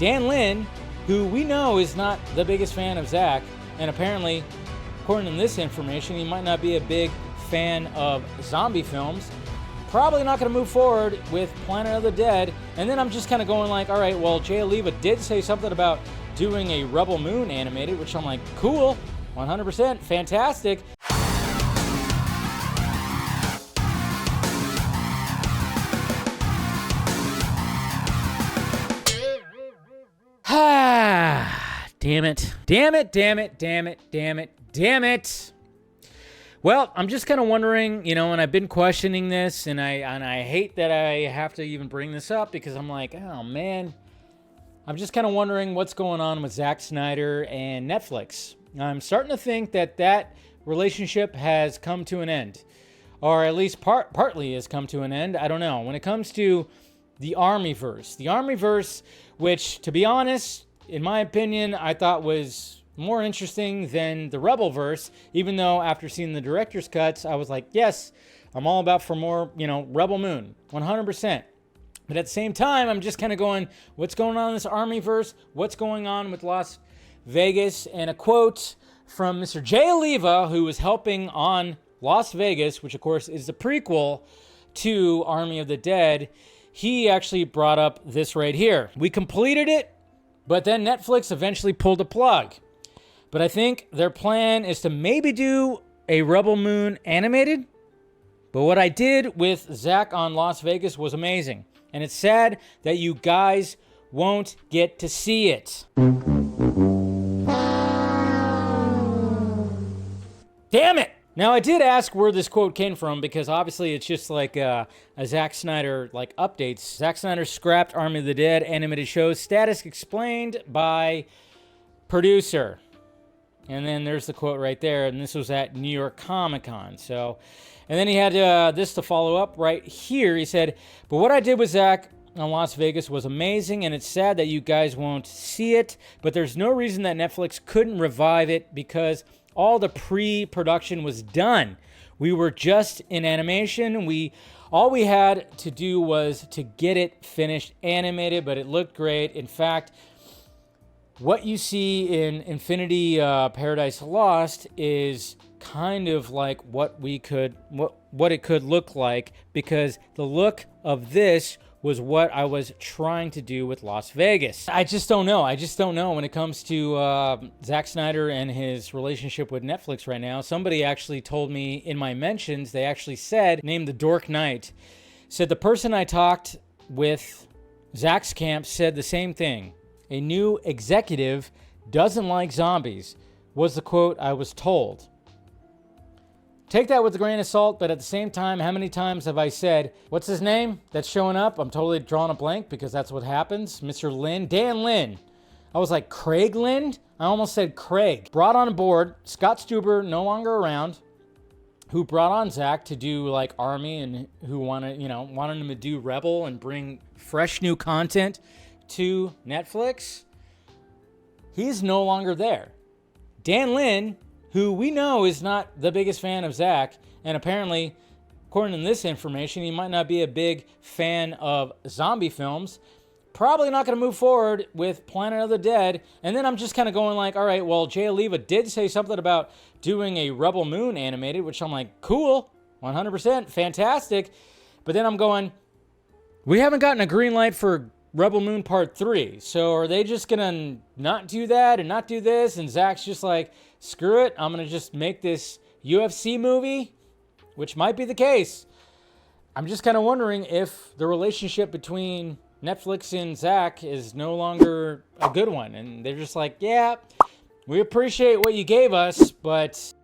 Dan Lin, who we know is not the biggest fan of Zack, and apparently, according to this information, he might not be a big fan of zombie films, probably not going to move forward with Planet of the Dead. And then I'm just kind of going like, all right, well, Jay Oliva did say something about doing a Rebel Moon animated, which I'm like, cool, 100%, fantastic. Damn it. Well, I'm just kind of wondering, and I've been questioning this, and I hate that I have to even bring this up because I'm like, oh man, I'm just kind of wondering what's going on with Zack Snyder and Netflix. I'm starting to think that relationship has come to an end, or at least partly has come to an end. I don't know. When it comes to the Armyverse, which, to be honest, in my opinion, I thought was more interesting than the Rebelverse, even though after seeing the director's cuts, I was like, yes, I'm all about for more, Rebel Moon, 100%. But at the same time, I'm just kind of going, what's going on in this Armyverse? What's going on with Las Vegas? And a quote from Mr. Jay Oliva, who was helping on Las Vegas, which of course is the prequel to Army of the Dead. He actually brought up this right here. We completed it, but then Netflix eventually pulled the plug. But I think their plan is to maybe do a Rebel Moon animated. But what I did with Zack on Las Vegas was amazing. And it's sad that you guys won't get to see it. Damn it! Now, I did ask where this quote came from because obviously it's just like a Zack Snyder updates. Zack Snyder scrapped Army of the Dead animated show status explained by producer. And then there's the quote right there, and this was at New York Comic-Con. So, and then he had this to follow up right here. He said, but what I did with Zack on Las Vegas was amazing, and it's sad that you guys won't see it, but there's no reason that Netflix couldn't revive it because all the pre-production was done. We were just in animation. All we had to do was to get it finished animated, but it looked great. In fact, what you see in Infinity Paradise Lost is kind of like what it could look like, because the look of this was what I was trying to do with Las Vegas. I just don't know when it comes to Zack Snyder and his relationship with Netflix right now. Somebody actually told me in my mentions, they actually said, named the Dork Knight, said the person I talked with, Zack's camp, said the same thing. A new executive doesn't like zombies, was the quote I was told. Take that with a grain of salt, but at the same time, how many times have I said, what's his name that's showing up? I'm totally drawing a blank because that's what happens. Mr. Lin, Dan Lin. I was like, Craig Lin? I almost said Craig. Brought on board, Scott Stuber, no longer around, who brought on Zack to do Army and who wanted him to do Rebel and bring fresh new content to Netflix. He's no longer there. Dan Lin, who we know is not the biggest fan of Zack, and apparently, according to this information, he might not be a big fan of zombie films, probably not going to move forward with Planet of the Dead. And then I'm just kind of going like, all right, well, Jay Oliva did say something about doing a Rebel Moon animated, which I'm like, cool, 100%, fantastic. But then I'm going, we haven't gotten a green light for Rebel Moon Part 3. So are they just going to not do that and not do this? And Zack's just like, screw it, I'm going to just make this UFC movie, which might be the case. I'm just kind of wondering if the relationship between Netflix and Zack is no longer a good one. And they're just like, yeah, we appreciate what you gave us, but